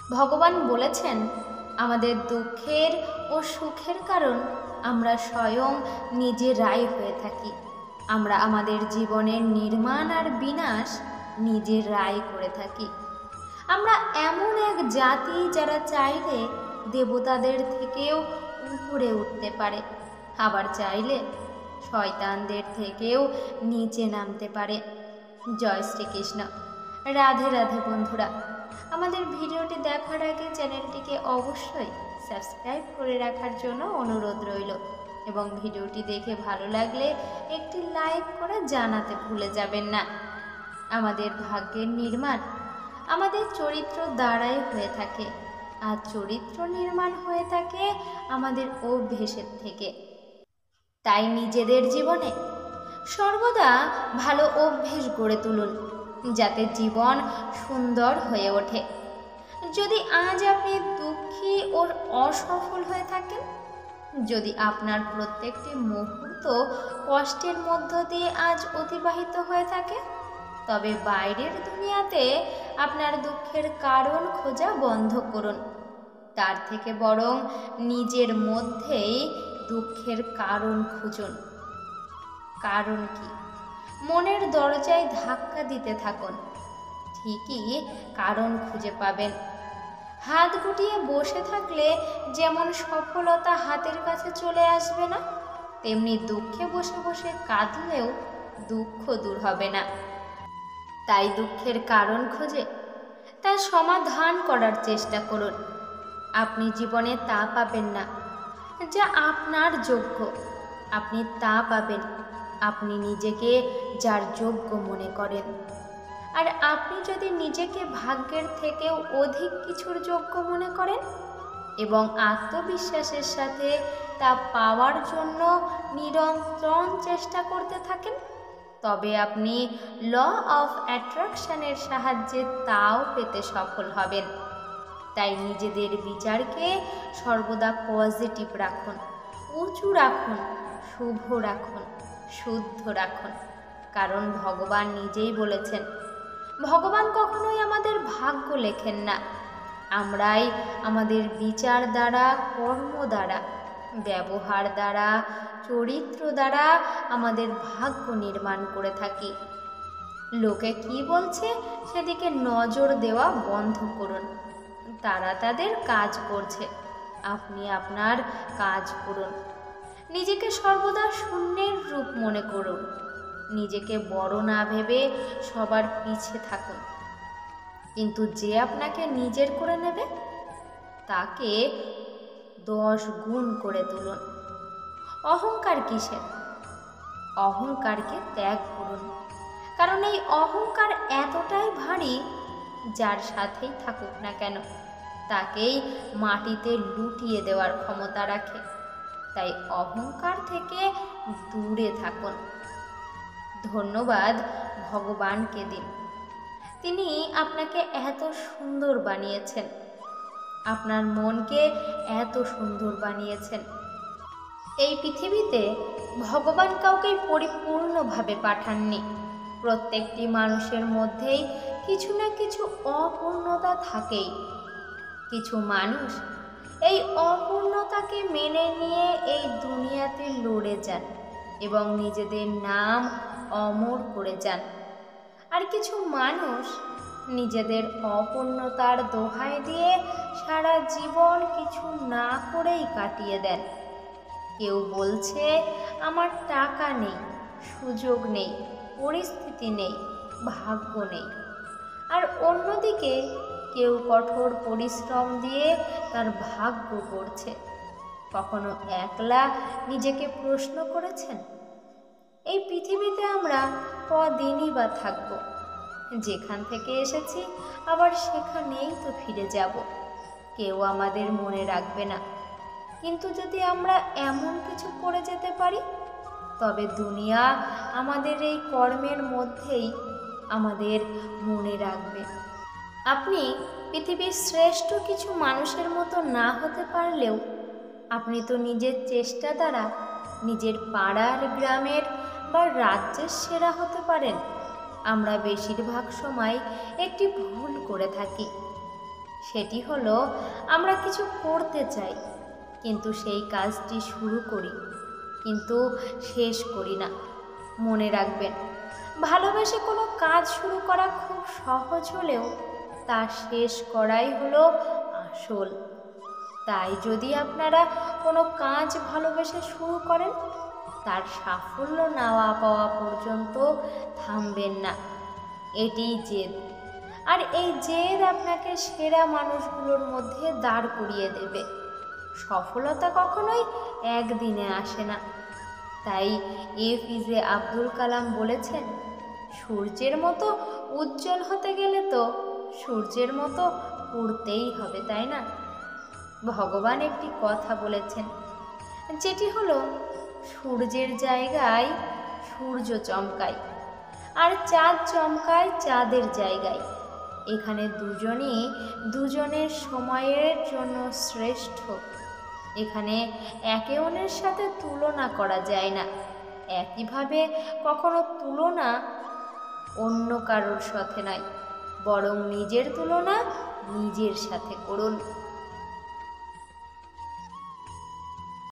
ভগবান বলেছেন, আমাদের দুঃখের ও সুখের কারণ আমরা স্বয়ং নিজেরাই হয়ে থাকি। আমরা আমাদের জীবনের নির্মাণ আর বিনাশ নিজেরাই করে থাকি। আমরা এমন এক জাতি যারা চাইলে দেবতাদের থেকেও উপরে উঠতে পারে, আবার চাইলে শয়তানদের থেকেও নিচে নামতে পারে। জয় শ্রীকৃষ্ণ। রাধে রাধে বন্ধুরা, আমাদের ভিডিওটি দেখার আগে চ্যানেলটিকে অবশ্যই সাবস্ক্রাইব করে রাখার জন্য অনুরোধ রইল এবং ভিডিওটি দেখে ভালো লাগলে একটি লাইক করে জানাতে ভুলে যাবেন না। আমাদের ভাগ্যের নির্মাণ আমাদের চরিত্র দ্বারাই হয়ে থাকে, আর চরিত্র নির্মাণ হয়ে থাকে আমাদের অভ্যেসের থেকে। তাই নিজেদের জীবনে সর্বদা ভালো অভ্যেস গড়ে তুলুন, যাতে জীবন সুন্দর হয়ে ওঠে। যদি আজ আপনি দুঃখী ও অসফল হয়ে থাকেন, যদি আপনার প্রত্যেকটি মুহূর্ত কষ্টের মধ্য দিয়ে আজ অতিবাহিত হয়ে থাকে, তবে বাইরের দুনিয়াতে আপনার দুঃখের কারণ খোঁজা বন্ধ করুন। তার থেকে বরং নিজের মধ্যেই দুঃখের কারণ খুঁজুন। কারণ কি? মনের দরজায় ধাক্কা দিতে থাকুন, ঠিকই কারণ খুঁজে পাবেন। হাত গুটিয়ে বসে থাকলে যেমন সফলতা হাতের কাছে চলে আসবে না, তেমনি দুঃখে বসে বসে কাঁদলেও দুঃখ দূর হবে না। তাই দুঃখের কারণ খুঁজে তার সমাধান করার চেষ্টা করুন। আপনি জীবনে তা পাবেন না যা আপনার যোগ্য, আপনি তা পাবেন আপনি নিজেকে যার যোগ্য মনে করেন। আর আপনি যদি নিজেকে ভাগ্যের থেকেও অধিক কিছুর যোগ্য মনে করেন এবং আত্মবিশ্বাসের সাথে তা পাওয়ার জন্য নিরন্তর চেষ্টা করতে থাকেন, তবে আপনি ল অফ অ্যাট্রাকশনের সাহায্যে তাও পেতে সফল হবেন। তাই নিজেদের বিচারকে সর্বদা পজিটিভ রাখুন, উঁচু রাখুন, শুভ রাখুন, শুদ্ধ রাখুন। কারণ ভগবান নিজেই বলেছেন, ভগবান কখনোই আমাদের ভাগ্য লেখেন না, আমরাই আমাদের বিচার দ্বারা, কর্ম দ্বারা, ব্যবহার দ্বারা, চরিত্র দ্বারা আমাদের ভাগ্য নির্মাণ করে থাকি। লোকে কি বলছে সেদিকে নজর দেওয়া বন্ধ করুন। তারা তাদের কাজ করছে, আপনি আপনার কাজ করুন। নিজেকে সর্বদা শূন্যের রূপ মনে করুন। নিজেকে বড় না ভেবে সবার পিছে থাকুন, কিন্তু যে আপনাকে নিজের করে নেবে তাকে 10 গুণ করে তুলুন। অহংকার কিসের? অহংকারকে ত্যাগ করুন, কারণ এই অহংকার এতটাই ভারী, যার সাথেই থাকুক না কেন তাকেই মাটিতে লুটিয়ে দেওয়ার ক্ষমতা রাখে। তাই অহংকার থেকে দূরে থাকুন। ধন্যবাদ ভগবানকে দিন, তিনি আপনাকে এত সুন্দর বানিয়েছেন, আপনার মনকে এত সুন্দর বানিয়েছেন। এই পৃথিবীতে ভগবান কাউকে পরিপূর্ণভাবে পাঠাননি। প্রত্যেকটি মানুষের মধ্যেই কিছু না কিছু অপূর্ণতা থাকেই। কিছু মানুষ এই অপূর্ণতাকে মেনে নিয়ে এই দুনিয়াতে লড়ে যান এবং নিজেদের নাম অমর করে যান। আর কিছু মানুষ নিজেদের অপূর্ণতার দোহাই দিয়ে সারা জীবন কিছু না করেই কাটিয়ে দেন। কেউ বলছে আমার টাকা নেই, সুযোগ নেই, পরিস্থিতি নেই, ভাগ্য নেই। আর অন্যদিকে কেউ কঠোর পরিশ্রম দিয়ে তার ভাগ্য গড়ছে। কখনো একলা নিজেকে প্রশ্ন করেছেন, এই পৃথিবীতে আমরা কদিনই বা থাকব? যেখান থেকে এসেছি আবার সেখানেই তো ফিরে যাব। কেউ আমাদের মনে রাখবে না, কিন্তু যদি আমরা এমন কিছু করে যেতে পারি, তবে দুনিয়া আমাদের এই কর্মের মধ্যেই আমাদের মনে রাখবে। আপনি পৃথিবীর শ্রেষ্ঠ কিছু মানুষের মতো না হতে পারলেও আপনি তো নিজের চেষ্টা দ্বারা নিজের পাড়ার, গ্রামের বা রাজ্যের সেরা হতে পারেন। আমরা বেশিরভাগ সময় একটি ভুল করে থাকি, সেটি হলো আমরা কিছু করতে চাই, কিন্তু সেই কাজটি শুরু করি কিন্তু শেষ করি না। মনে রাখবেন, ভালোবেসে কোনো কাজ শুরু করা খুব সহজ হলেও তা শেষ করাই হলো আসল। তাই যদি আপনারা কোনো কাজ ভালোবেসে শুরু করেন, তার সাফল্য নেওয়া পাওয়া পর্যন্ত থামবেন না। এটিই জেদ, আর এই জেদ আপনাকে সেরা মানুষগুলোর মধ্যে দাঁড় করিয়ে দেবে। সফলতা কখনোই একদিনে আসে না। তাই APJ আব্দুল কালাম বলেছেন, সূর্যের মতো উজ্জ্বল হতে গেলে তো সূর্যের মতো উড়তেই হবে, তাই না? ভগবান একটি কথা বলেছেন, যেটি হলো সূর্যের জায়গায় সূর্য চমকায়, আর চাঁদ চমকায় চাঁদের জায়গায়। এখানে দুজনই দুজনের সময়ের জন্য শ্রেষ্ঠ। এখানে একে অন্যের সাথে তুলনা করা যায় না। একইভাবে কখনো তুলনা অন্য কারোর সাথে নয়, বরং নিজের তুলনা নিজের সাথে করুন।